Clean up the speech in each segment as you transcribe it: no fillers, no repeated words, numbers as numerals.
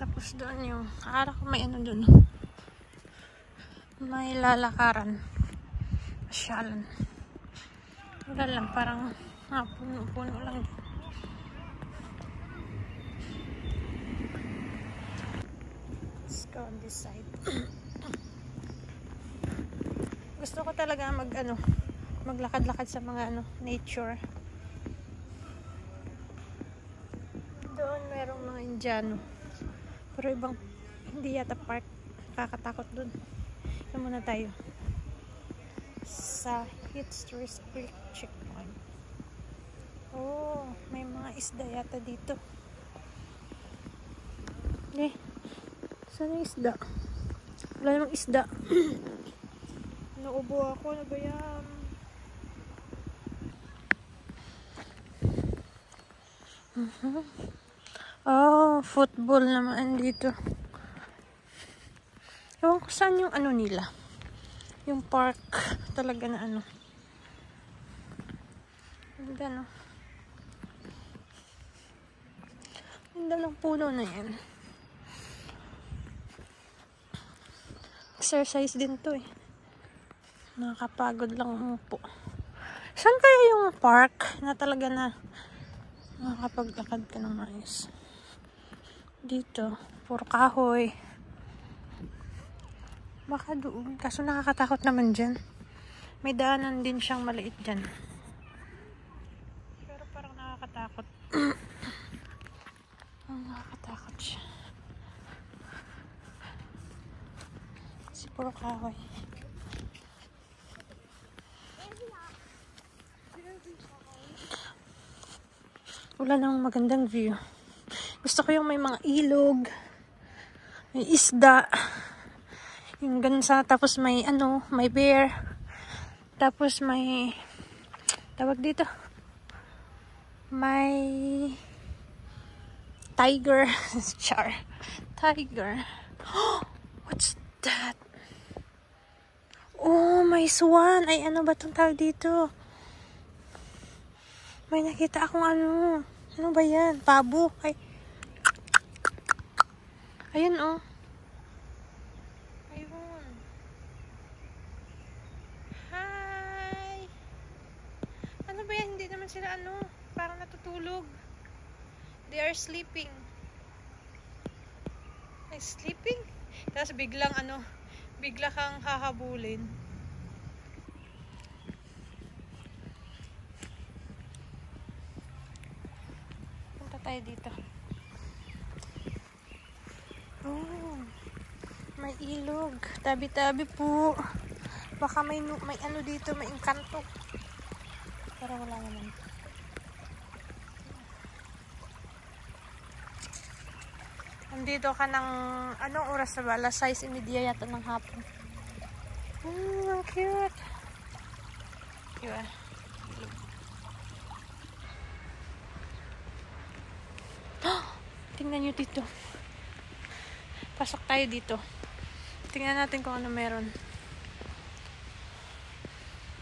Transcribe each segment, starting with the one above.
Tapos doon yung, akala ko may ano doon. May lalakaran. Pasyalan. Wala lang, parang puno-puno lang. Let's go on this side. Gusto ko talaga maglakad-lakad sa mga nature. Doon merong mga Indiano. Pero ibang, hindi yata park. Kakatakot doon. Ito muna tayo. Sa History Creek Checkpoint. Oh, may mga isda yata dito. Saan yung isda? Wala namang isda. Naubo ako. Ano ba yan? Oh, football naman dito. Ewan ko saan yung nila. Yung park talaga na Ganda, no? Ganda ng puno na yan. Exercise din to eh. Nakakapagod lang umupo. Saan kaya yung park na talaga na nakakapaglakad ka ng maayos? Dito, puro kahoy. Baka doon. Kaso nakakatakot naman dyan. May daanan din siyang maliit dyan. Pero parang nakakatakot. Nakakatakot siya. Kasi puro kahoy. Wala namang magandang view. Gusto ko yung may mga ilog, may isda, yung ganun sa, tapos may may bear, tapos may, tawag dito, may tiger. Char. Tiger. What's that? Oh, may swan. Ay, ano ba itong tawag dito? May nakita akong ano ba yan? Pabo. Ay. Ayun, oh. Ayun. Hi. Ano ba yan? Hindi naman sila parang natutulog. They are sleeping. Ay, sleeping? Tapos bigla kang hahabulin. Punta tayo dito. Oh, may ilog. Tabi-tabi po. Baka may dito, may engkanto. Pero wala naman. Nandito ka ng anong oras na ba? Alas 6:30 yata ng hapon. Ang cute. Diba? Tingnan nyo dito. Pasok tayo dito. Tingnan natin kung ano meron.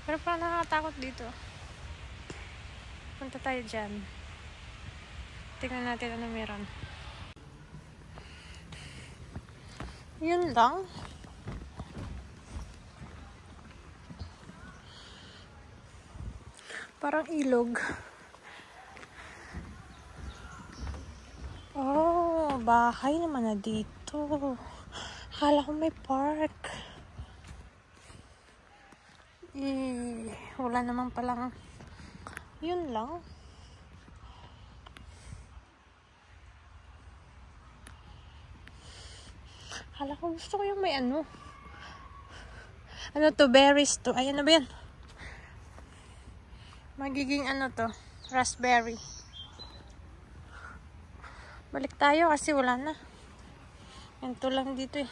Pero parang nakakatakot dito. Punta tayo dyan. Tingnan natin ano meron. Yun lang. Parang ilog. Oh, bahay naman na dito. Akala ko may park. Wala naman palang. Yun lang. Akala ko gusto ko yung may to, berries to. Ayan na ba yan? Magiging to, raspberry. Balik tayo kasi wala na. Yan to lang dito eh.